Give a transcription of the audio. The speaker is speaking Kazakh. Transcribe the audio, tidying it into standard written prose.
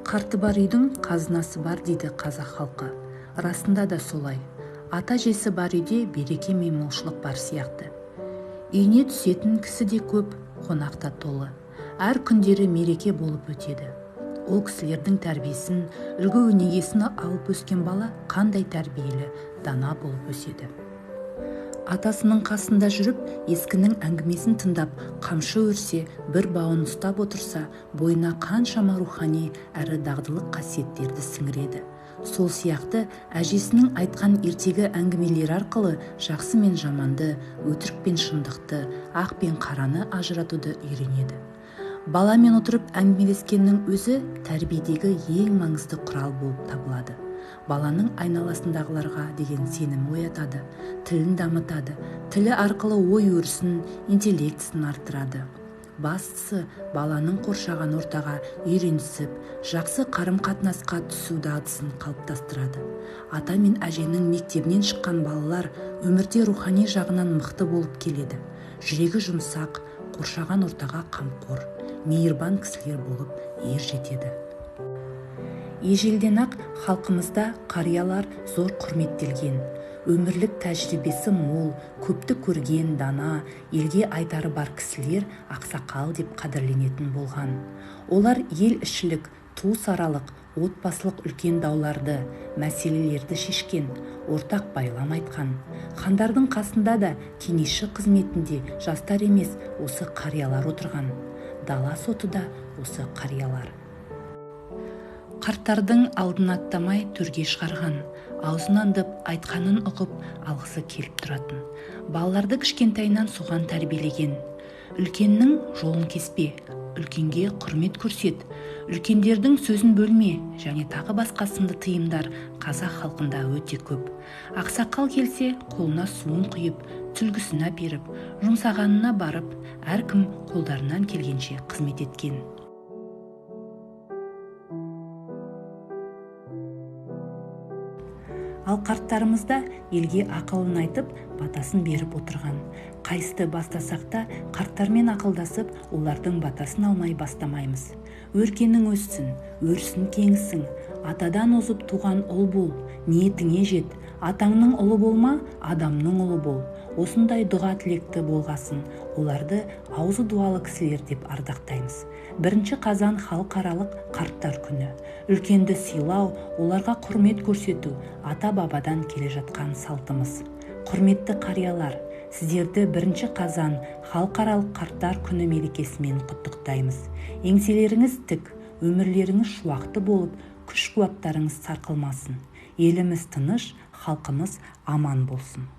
Қарты бар үйдің қазынасы бар дейді қазақ халқы. Расында да солай. Ата-жесі бар үйде береке мен молшылық бар сияқты. Үйіне түсетін кісі де көп, қонақ та толы. Әр күндері мереке болып өтеді. Ол кісілердің тәрбиесін, үлгі-өнегесін алып өскен бала қандай тәрбиелі, дана болып өседі. Атасының қасында жүріп, ескінің әңгімесін тыңдап, қамшы өрсе, бір бауын ұстап отырса, бойына қаншама рухани әрі дағдылық қасиеттерді сіңіреді. Сол сияқты әжесінің айтқан ертегі әңгімелері арқылы жақсы мен жаманды, өтірік пен шындықты, ақ пен қараны ажыратуды үйренеді. Баламен отырып әңгімелескеннің өзі тәрбиедегі ең маңызды құрал болып табылады. Баланың айналасындағыларға деген сенім оятады, тілін дамытады, тілі арқылы ой өрісін, интеллектісін арттырады. Бастысы баланың қоршаған ортаға үйренісіп, жақсы қарым-қатынасқа түсу дағдысын қалыптастырады. Ата мен әженің мектебінен шыққан балалар өмірде рухани жағынан мықты болып келеді. Жүрегі жұмсақ, қоршаған ортаға қамқор, мейірбан кісілер болып ер жетеді. Ежелден-ақ халқымызда қариялар зор құрметтелген. Өмірлік тәжірибесі мол, көпті көрген, дана, елге айтары бар кісілер ақсақал деп қадірленетін болған. Олар ел ішілік, туысаралық, отбасылық үлкен дауларды, мәселелерді шешкен, ортақ байлам айтқан. Хандардың қасында да кеңесші қызметінде жастар емес, осы қариялар отырған. Дала соты да осы қариялар. Қарттардың алдын аттамай төрге шығарған, аузын аңдып айтқанын ұғып алғысы келіп тұратын. Балаларды кішкентайынан соған тәрбиелеген. Үлкеннің жолын кеспе, үлкенге құрмет көрсет, үлкендердің сөзін бөлме және тағы басқа сынды тыйымдар қазақ халқында өте көп. Ақсақал келсе, қолына суын құйып, түлгісін әперіп, жұмсағанына барып, әркім қолдарынан келгенше қызмет еткен. Ал қарттарымызда елге ақылын айтып, батасын беріп отырған. Қайсты бастасақ та қарттармен ақылдасып, олардың батасын алмай бастамаймыз. Өркенің өссін, өрсін кеңісін, атадан озып туған ұл бол, ниетіңе жет, атаңның ұлы болма, адамның ұлы бол. Осындай дұға тілекті болғасын, оларды аузы дуалы кісілер деп ардақтаймыз. 1 қазан халықаралық қарттар күні. Үлкенді сыйлау, оларға құрмет көрсету, ата-бабадан келе жатқан салтымыз. Құрметті қариялар, сіздерді 1 қазан халықаралық қарттар күні мерекесімен құттықтаймыз. Еңселеріңіз тік, өмірлеріңіз шуақты болып, күш-қуаттарыңыз сарқылмасын. Еліміз тыныш, халқымыз аман болсын.